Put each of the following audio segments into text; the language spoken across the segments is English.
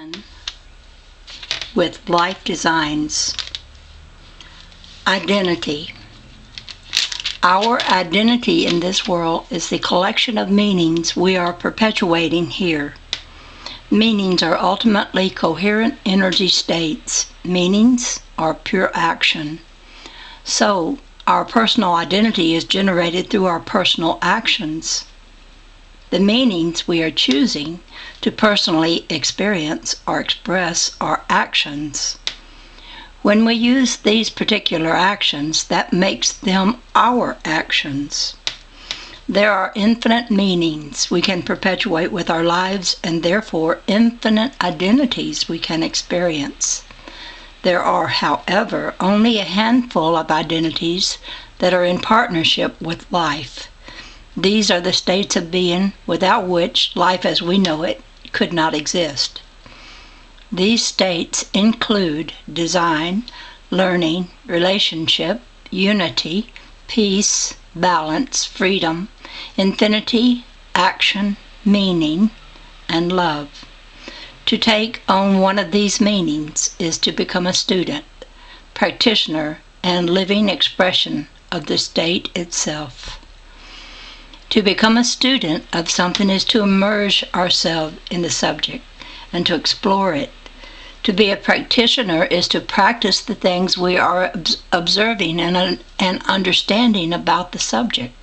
begin with life designs. Identity. Our identity in this world is the collection of meanings we are perpetuating here. Meanings are ultimately coherent energy states. Meanings are pure action. So, our personal identity is generated through our personal actions. The meanings we are choosing to personally experience or express are actions. When we use these particular actions, that makes them our actions. There are infinite meanings we can perpetuate with our lives and therefore infinite identities we can experience. There are, however, only a handful of identities that are in partnership with life. These are the states of being without which life as we know it could not exist. These states include design, learning, relationship, unity, peace, balance, freedom, infinity, action, meaning, and love. To take on one of these meanings is to become a student, practitioner, and living expression of the state itself. To become a student of something is to immerse ourselves in the subject and to explore it. To be a practitioner is to practice the things we are observing and understanding about the subject.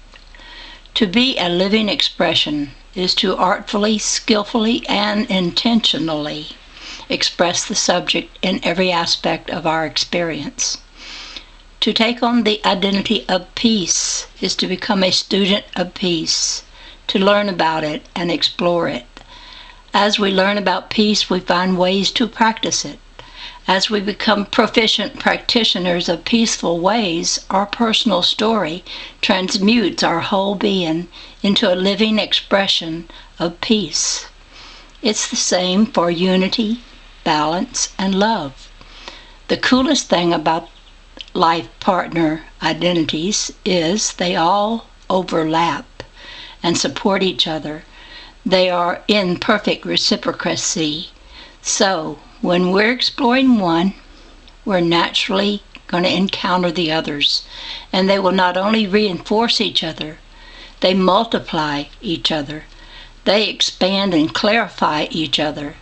To be a living expression is to artfully, skillfully, and intentionally express the subject in every aspect of our experience. To take on the identity of peace is to become a student of peace, to learn about it and explore it. As we learn about peace, we find ways to practice it. As we become proficient practitioners of peaceful ways, our personal story transmutes our whole being into a living expression of peace. It's the same for unity, balance, and love. The coolest thing about life partner identities is they all overlap and support each other. They are in perfect reciprocity. So, when we're exploring one, we're naturally going to encounter the others, and they will not only reinforce each other, they multiply each other. They expand and clarify each other.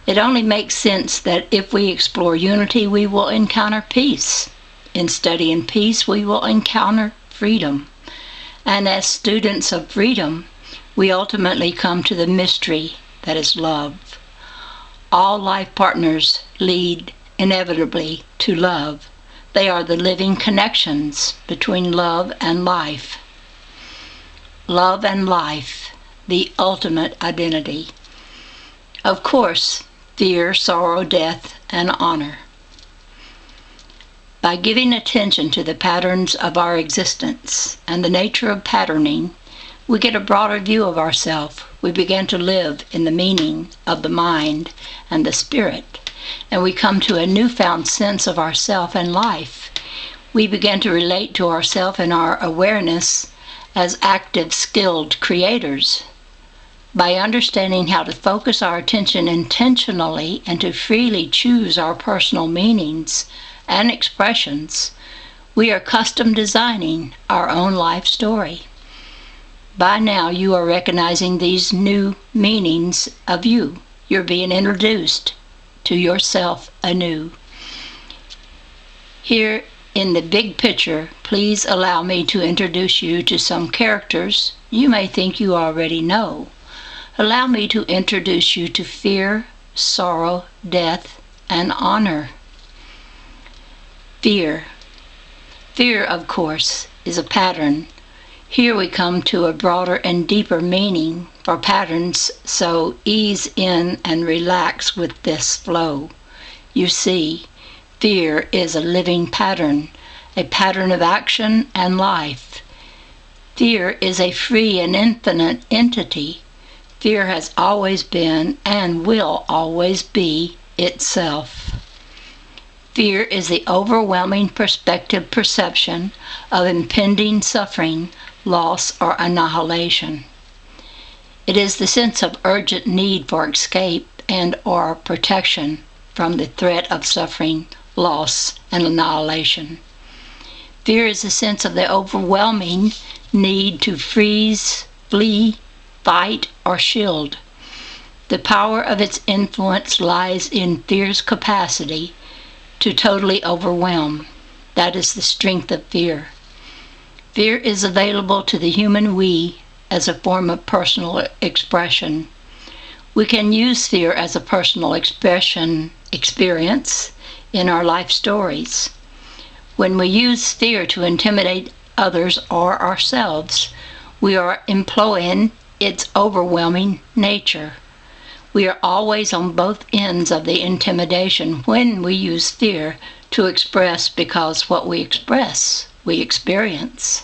It only makes sense that if we explore unity, we will encounter peace. In studying peace, we will encounter freedom. And as students of freedom, we ultimately come to the mystery that is love. All life partners lead inevitably to love. They are the living connections between love and life. Love and life, the ultimate identity. Of course, fear, sorrow, death, and honor. By giving attention to the patterns of our existence and the nature of patterning, we get a broader view of ourselves. We begin to live in the meaning of the mind and the spirit, and we come to a newfound sense of ourself and life. We begin to relate to ourself and our awareness as active, skilled creators. By understanding how to focus our attention intentionally and to freely choose our personal meanings and expressions, we are custom designing our own life story. By now you are recognizing these new meanings of you. You're being introduced to yourself anew. Here in the big picture, please allow me to introduce you to some characters you may think you already know. Allow me to introduce you to fear, sorrow, death, and honor. Fear. Fear, of course, is a pattern. Here we come to a broader and deeper meaning for patterns, so ease in and relax with this flow. You see, fear is a living pattern, a pattern of action and life. Fear is a free and infinite entity. Fear has always been and will always be itself. Fear is the overwhelming perspective perception of impending suffering, loss, or annihilation. It is the sense of urgent need for escape and/or protection from the threat of suffering, loss, and annihilation. Fear is a sense of the overwhelming need to freeze, flee, fight, or shield. The power of its influence lies in fear's capacity to totally overwhelm. That is the strength of fear. Fear is available to the human we as a form of personal expression. We can use fear as a personal experience in our life stories. When we use fear to intimidate others or ourselves, we are employing its overwhelming nature. We are always on both ends of the intimidation when we use fear to express, because what we express, we experience.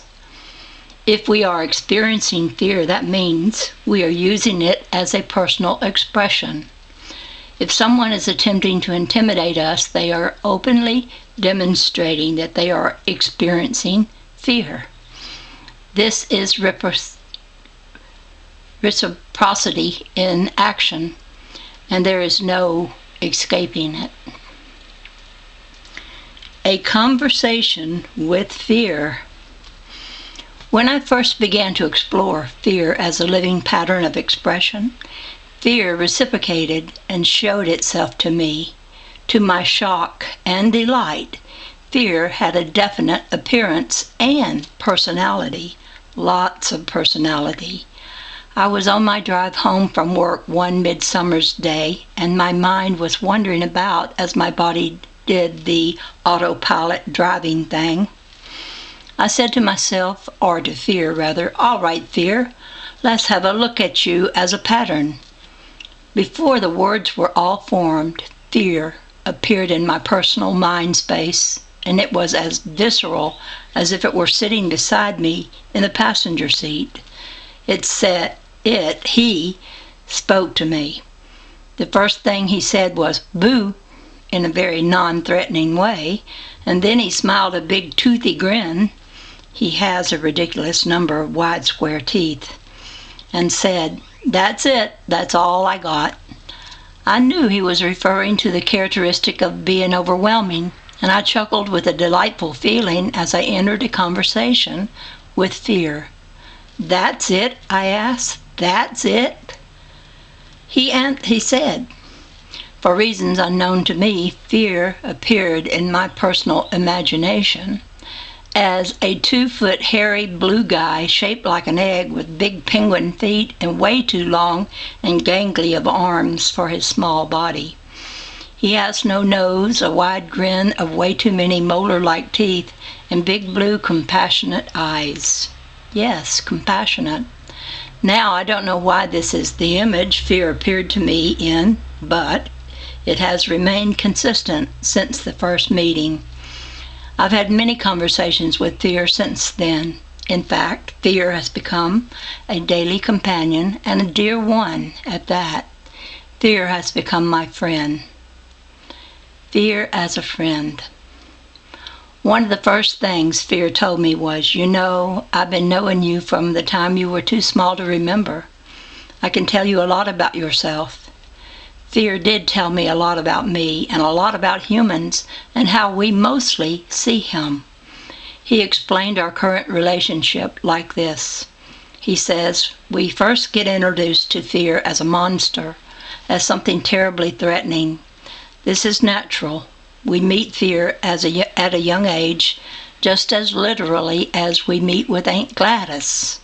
If we are experiencing fear, that means we are using it as a personal expression. If someone is attempting to intimidate us, they are openly demonstrating that they are experiencing fear. This is reciprocity in action, and there is no escaping it. A conversation with fear. When I first began to explore fear as a living pattern of expression, fear reciprocated and showed itself to me. To my shock and delight, fear had a definite appearance and personality, lots of personality. I was on my drive home from work one midsummer's day, and my mind was wandering about as my body did the autopilot driving thing. I said to myself, or to fear rather, "All right, fear, let's have a look at you as a pattern." Before the words were all formed, fear appeared in my personal mind space, and it was as visceral as if it were sitting beside me in the passenger seat. He spoke to me. The first thing he said was, "Boo," in a very non-threatening way, and then he smiled a big toothy grin. He has a ridiculous number of wide square teeth, and said, "That's it, that's all I got." I knew he was referring to the characteristic of being overwhelming, and I chuckled with a delightful feeling as I entered a conversation with fear. "That's it?" I asked. "That's it?" He said. For reasons unknown to me, fear appeared in my personal imagination as a 2-foot hairy blue guy shaped like an egg with big penguin feet and way too long and gangly of arms for his small body. He has no nose, a wide grin of way too many molar-like teeth, and big blue compassionate eyes. Yes, compassionate. Now I don't know why this is the image fear appeared to me in, but it has remained consistent since the first meeting. I've had many conversations with fear since then. In fact, fear has become a daily companion, and a dear one at that. Fear has become my friend. Fear as a friend. One of the first things fear told me was, "You know, I've been knowing you from the time you were too small to remember. I can tell you a lot about yourself." Fear did tell me a lot about me and a lot about humans and how we mostly see him. He explained our current relationship like this. He says, we first get introduced to fear as a monster, as something terribly threatening. This is natural. We meet fear at a young age, just as literally as we meet with Aunt Gladys.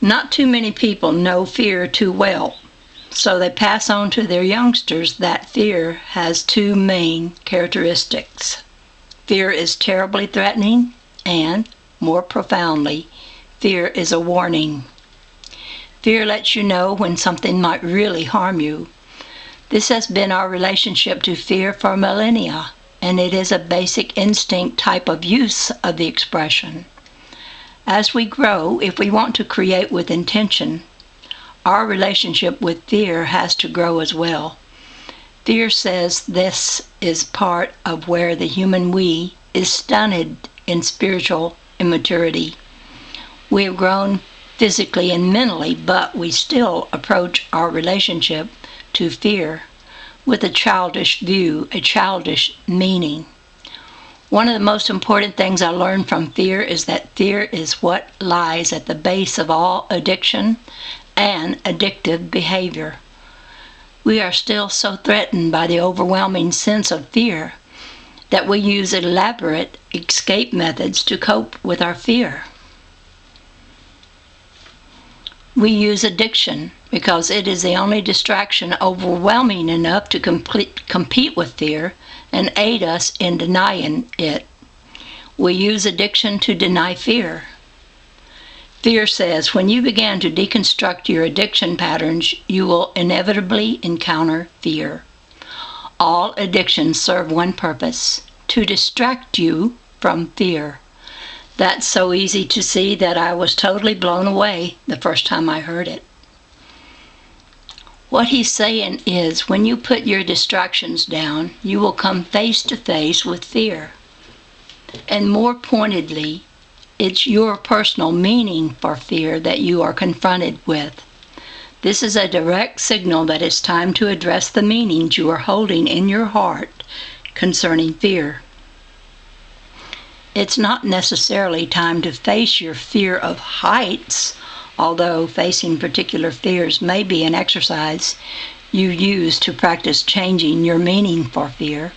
Not too many people know fear too well, so they pass on to their youngsters that fear has two main characteristics. Fear is terribly threatening, and, more profoundly, fear is a warning. Fear lets you know when something might really harm you. This has been our relationship to fear for millennia, and it is a basic instinct type of use of the expression. As we grow, if we want to create with intention, our relationship with fear has to grow as well. Fear says this is part of where the human we is stunted in spiritual immaturity. We have grown physically and mentally, but we still approach our relationship to fear with a childish view, a childish meaning. One of the most important things I learned from fear is that fear is what lies at the base of all addiction and addictive behavior. We are still so threatened by the overwhelming sense of fear that we use elaborate escape methods to cope with our fear. We use addiction because it is the only distraction overwhelming enough to compete with fear and aid us in denying it. We use addiction to deny fear. Fear says when you begin to deconstruct your addiction patterns, you will inevitably encounter fear. All addictions serve one purpose: to distract you from fear. That's so easy to see that I was totally blown away the first time I heard it. What he's saying is, when you put your distractions down, you will come face to face with fear. And more pointedly, it's your personal meaning for fear that you are confronted with. This is a direct signal that it's time to address the meanings you are holding in your heart concerning fear. It's not necessarily time to face your fear of heights, although facing particular fears may be an exercise you use to practice changing your meaning for fear.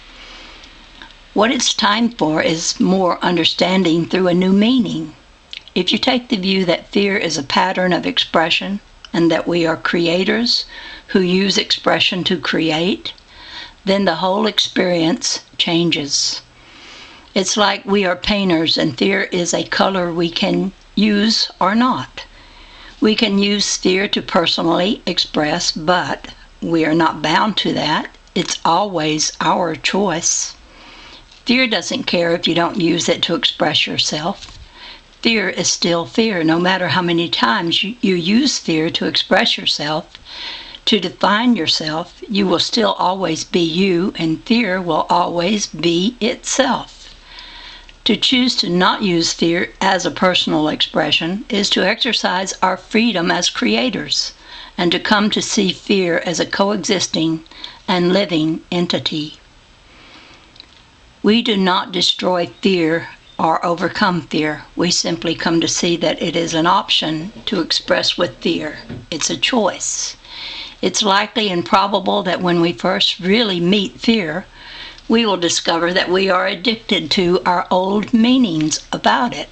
What it's time for is more understanding through a new meaning. If you take the view that fear is a pattern of expression and that we are creators who use expression to create, then the whole experience changes. It's like we are painters and fear is a color we can use or not. We can use fear to personally express, but we are not bound to that. It's always our choice. Fear doesn't care if you don't use it to express yourself. Fear is still fear, no matter how many times you use fear to express yourself. To define yourself, you will still always be you, and fear will always be itself. To choose to not use fear as a personal expression is to exercise our freedom as creators, and to come to see fear as a coexisting and living entity. We do not destroy fear or overcome fear. We simply come to see that it is an option to express with fear. It's a choice. It's likely and probable that when we first really meet fear, we will discover that we are addicted to our old meanings about it.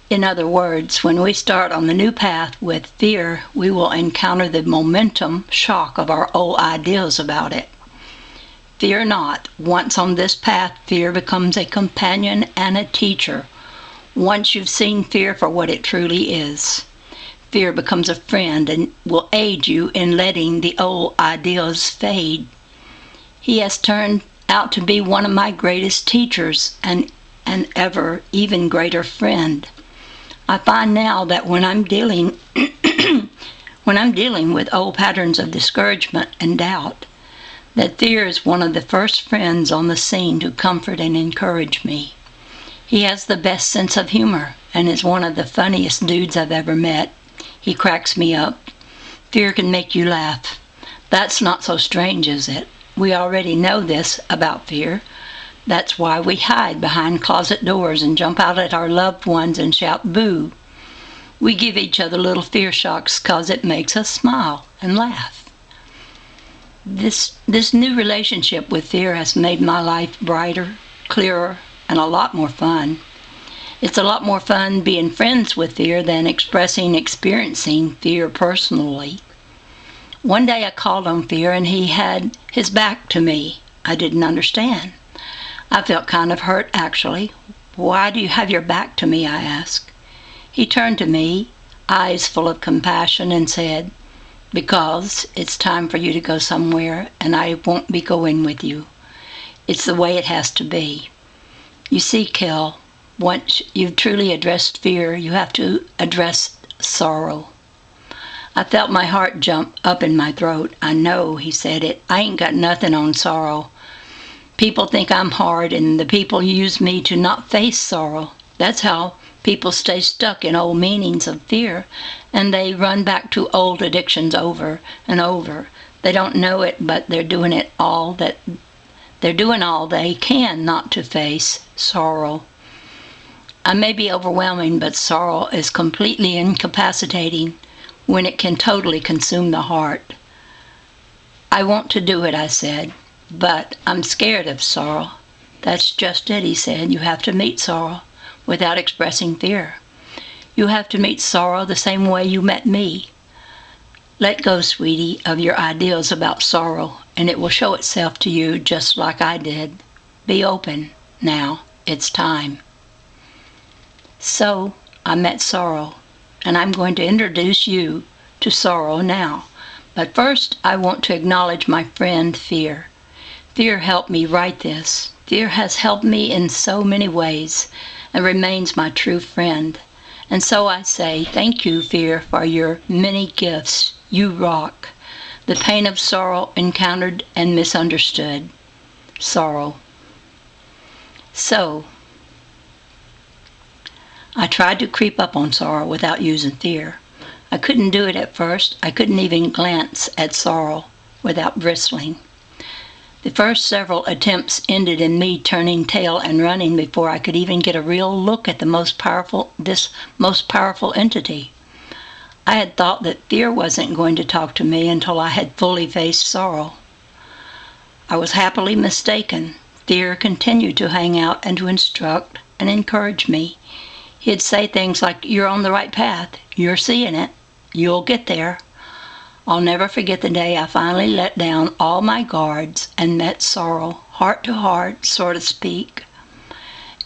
In other words, when we start on the new path with fear, we will encounter the momentum shock of our old ideas about it. Fear not. Once on this path, fear becomes a companion and a teacher. Once you've seen fear for what it truly is, fear becomes a friend and will aid you in letting the old ideas fade. He has turned out to be one of my greatest teachers and an ever even greater friend. I find now that when I'm dealing with old patterns of discouragement and doubt, that fear is one of the first friends on the scene to comfort and encourage me. He has the best sense of humor and is one of the funniest dudes I've ever met. He cracks me up. Fear can make you laugh. That's not so strange, is it? We already know this about fear. That's why we hide behind closet doors and jump out at our loved ones and shout boo. We give each other little fear shocks because it makes us smile and laugh. This new relationship with fear has made my life brighter, clearer, and a lot more fun. It's a lot more fun being friends with fear than experiencing fear personally. One day I called on fear and he had his back to me. I didn't understand. I felt kind of hurt, actually. "Why do you have your back to me?" I asked. He turned to me, eyes full of compassion, and said, "Because it's time for you to go somewhere and I won't be going with you. It's the way it has to be. You see, Kel, once you've truly addressed fear, you have to address sorrow." I felt my heart jump up in my throat. "I know," he said it. "I ain't got nothing on sorrow. People think I'm hard and the people use me to not face sorrow. That's how People stay stuck in old meanings of fear, and they run back to old addictions over and over. They don't know it, but they're doing all they can not to face sorrow. I may be overwhelming, but sorrow is completely incapacitating when it can totally consume the heart. I want to do it, I said, but I'm scared of sorrow. That's just it, he said. You have to meet sorrow without expressing fear. You have to meet sorrow the same way you met me. Let go, sweetie, of your ideals about sorrow, and it will show itself to you just like I did. Be open. Now, it's time. So, I met sorrow, and I'm going to introduce you to sorrow now. But first, I want to acknowledge my friend, fear. Fear helped me write this. Fear has helped me in so many ways and remains my true friend. And so I say, thank you, fear, for your many gifts. You rock. The pain of sorrow encountered and misunderstood. Sorrow. So, I tried to creep up on sorrow without using fear. I couldn't do it at first. I couldn't even glance at sorrow without bristling. The first several attempts ended in me turning tail and running before I could even get a real look at this most powerful entity. I had thought that fear wasn't going to talk to me until I had fully faced sorrow. I was happily mistaken. Fear continued to hang out and to instruct and encourage me. He'd say things like, "You're on the right path. You're seeing it. You'll get there." I'll never forget the day I finally let down all my guards and met sorrow, heart to heart, so to speak.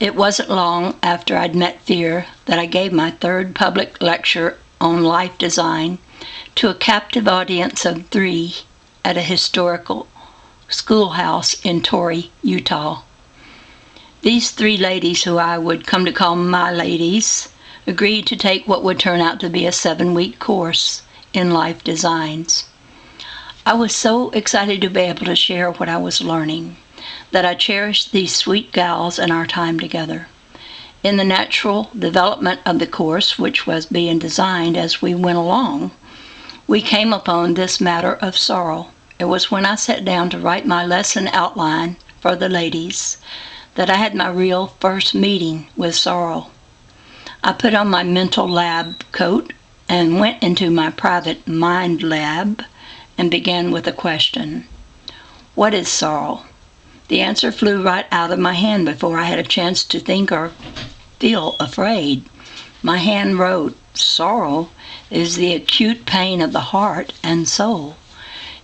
It wasn't long after I'd met fear that I gave my third public lecture on life design to a captive audience of 3 at a historical schoolhouse in Torrey, Utah. These 3 ladies, who I would come to call my ladies, agreed to take what would turn out to be a 7-week course in life designs. I was so excited to be able to share what I was learning that I cherished these sweet gals and our time together. In the natural development of the course, which was being designed as we went along, we came upon this matter of sorrow. It was when I sat down to write my lesson outline for the ladies that I had my real first meeting with sorrow. I put on my mental lab coat and went into my private mind lab and began with a question. What is sorrow? The answer flew right out of my hand before I had a chance to think or feel afraid. My hand wrote, sorrow is the acute pain of the heart and soul.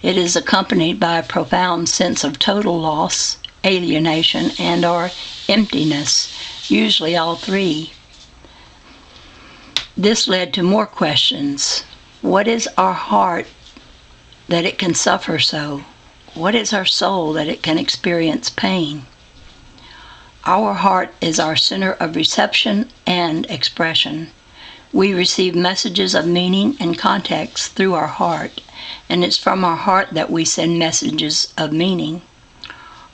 It is accompanied by a profound sense of total loss, alienation, and/or emptiness, usually all 3. This led to more questions. What is our heart that it can suffer so? What is our soul that it can experience pain? Our heart is our center of reception and expression. We receive messages of meaning and context through our heart, and it's from our heart that we send messages of meaning.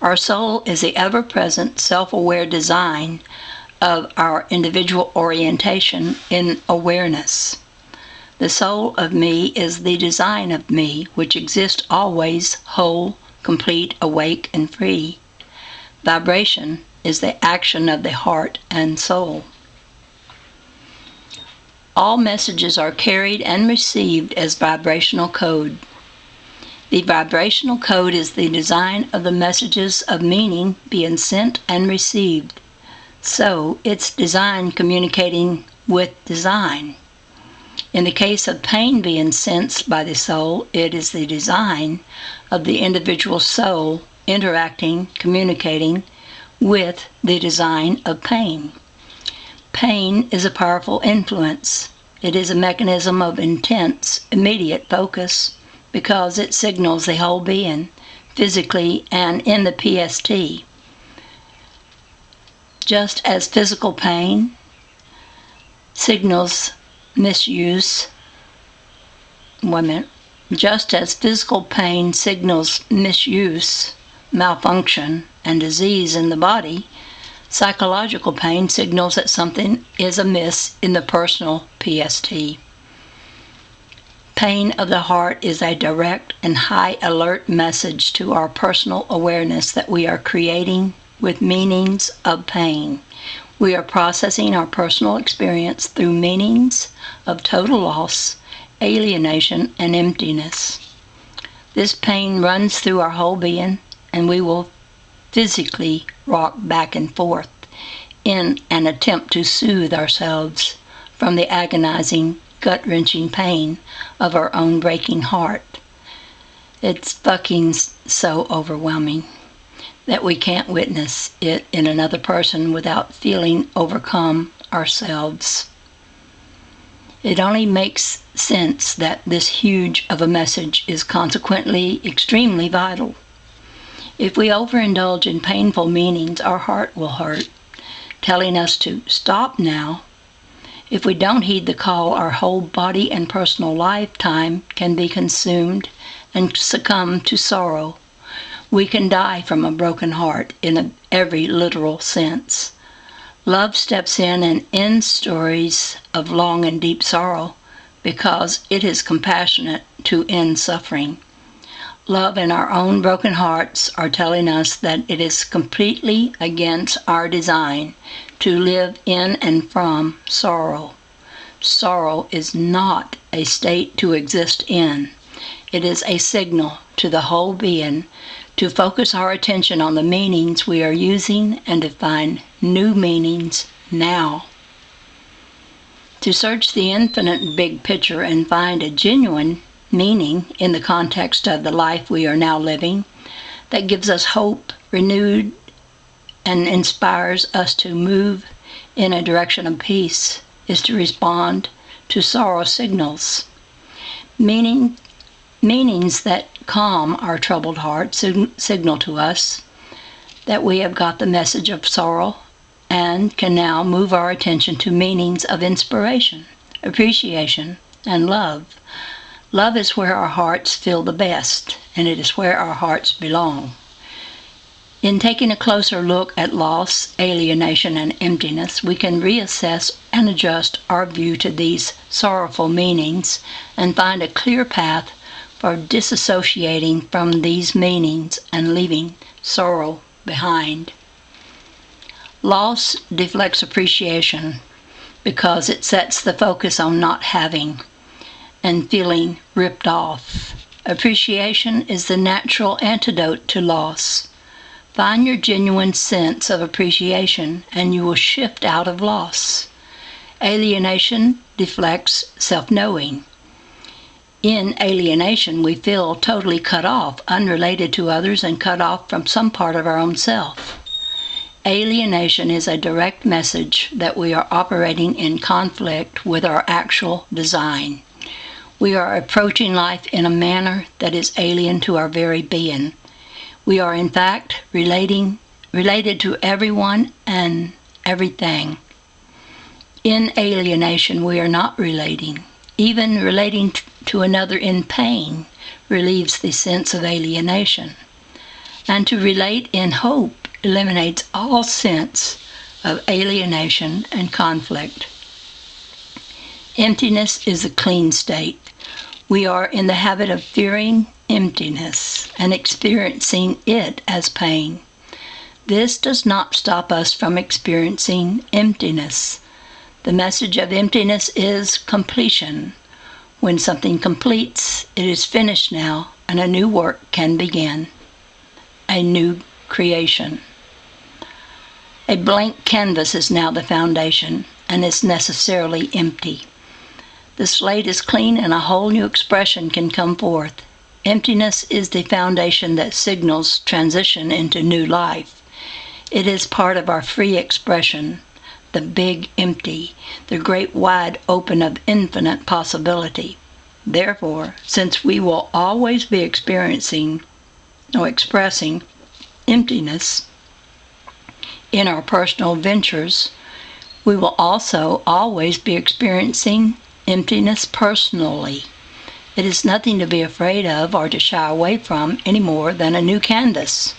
Our soul is the ever-present, self-aware design of our individual orientation in awareness. The soul of me is the design of me, which exists always whole, complete, awake, and free. Vibration is the action of the heart and soul. All messages are carried and received as vibrational code. The vibrational code is the design of the messages of meaning being sent and received. So, it's design communicating with design. In the case of pain being sensed by the soul, it is the design of the individual soul interacting, communicating with the design of pain. Pain is a powerful influence. It is a mechanism of intense, immediate focus because it signals the whole being, physically and in the PST. Just as physical pain signals misuse, just as physical pain signals misuse, malfunction, and disease in the body, Psychological pain signals that something is amiss in the personal PST. Pain of the heart is a direct and high alert message to our personal awareness that we are creating with meanings of pain. We are processing our personal experience through meanings of total loss, alienation, and emptiness. This pain runs through our whole being, and we will physically rock back and forth in an attempt to soothe ourselves from the agonizing, gut-wrenching pain of our own breaking heart. It's fucking so overwhelming that we can't witness it in another person without feeling overcome ourselves. It only makes sense that this huge of a message is consequently extremely vital. If we overindulge in painful meanings, our heart will hurt, telling us to stop now. If we don't heed the call, our whole body and personal lifetime can be consumed and succumb to sorrow. We can die from a broken heart in every literal sense. Love steps in and ends stories of long and deep sorrow because it is compassionate to end suffering. Love and our own broken hearts are telling us that it is completely against our design to live in and from sorrow. Sorrow is not a state to exist in. It is a signal to the whole being to focus our attention on the meanings we are using and to find new meanings now. To search the infinite big picture and find a genuine meaning in the context of the life we are now living that gives us hope, renewed, and inspires us to move in a direction of peace is to respond to sorrow signals. Meanings that calm our troubled heart signal to us that we have got the message of sorrow and can now move our attention to meanings of inspiration, appreciation, and love. Love is where our hearts feel the best, and it is where our hearts belong. In taking a closer look at loss, alienation, and emptiness, we can reassess and adjust our view to these sorrowful meanings and find a clear path for disassociating from these meanings and leaving sorrow behind. Loss deflects appreciation because it sets the focus on not having and feeling ripped off. Appreciation is the natural antidote to loss. Find your genuine sense of appreciation and you will shift out of loss. Alienation deflects self-knowing. In alienation, we feel totally cut off, unrelated to others, and cut off from some part of our own self. Alienation is a direct message that we are operating in conflict with our actual design. We are approaching life in a manner that is alien to our very being. We are in fact related to everyone and everything. In alienation, we are not relating. Even relating to another in pain relieves the sense of alienation. And to relate in hope eliminates all sense of alienation and conflict. Emptiness is a clean state. We are in the habit of fearing emptiness and experiencing it as pain. This does not stop us from experiencing emptiness. The message of emptiness is completion. When something completes, it is finished now, and a new work can begin. A new creation. A blank canvas is now the foundation, and is necessarily empty. The slate is clean and a whole new expression can come forth. Emptiness is the foundation that signals transition into new life. It is part of our free expression, the big empty, the great wide open of infinite possibility. Therefore, since we will always be expressing emptiness in our personal ventures, we will also always be experiencing emptiness personally. It is nothing to be afraid of or to shy away from any more than a new canvas.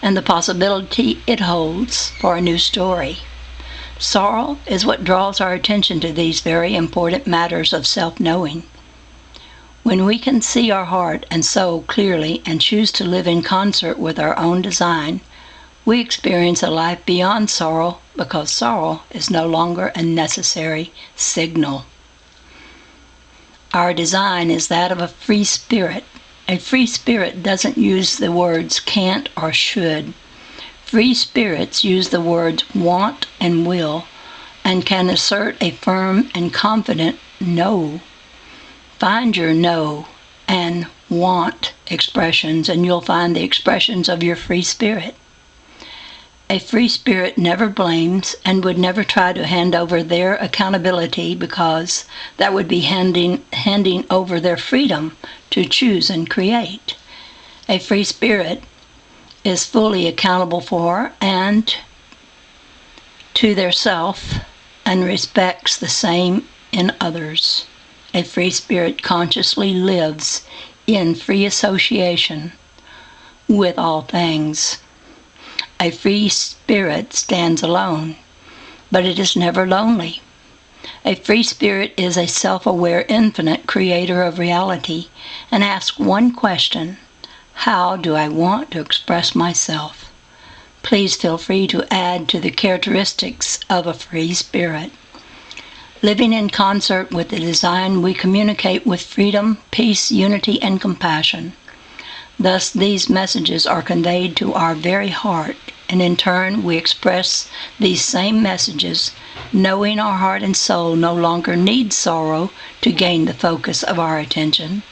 and the possibility it holds for a new story. Sorrow is what draws our attention to these very important matters of self-knowing. When we can see our heart and soul clearly and choose to live in concert with our own design, we experience a life beyond sorrow because sorrow is no longer a necessary signal. Our design is that of a free spirit. A free spirit doesn't use the words can't or should. Free spirits use the words want and will and can assert a firm and confident no. Find your no and want expressions and you'll find the expressions of your free spirit. A free spirit never blames and would never try to hand over their accountability because that would be handing over their freedom to choose and create. A free spirit is fully accountable for and to their self and respects the same in others. A free spirit consciously lives in free association with all things. A free spirit stands alone, but it is never lonely. A free spirit is a self-aware, infinite creator of reality and asks one question: how do I want to express myself? Please feel free to add to the characteristics of a free spirit. Living in concert with the design, we communicate with freedom, peace, unity, and compassion. Thus, these messages are conveyed to our very heart, and in turn, we express these same messages, knowing our heart and soul no longer need sorrow to gain the focus of our attention.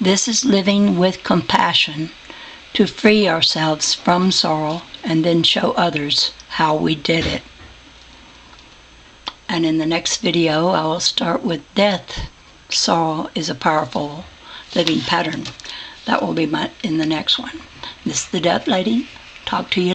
This is living with compassion to free ourselves from sorrow and then show others how we did it. And in the next video, I will start with death. Sorrow is a powerful living pattern. That will be in the next one. This is the Death Lady. Talk to you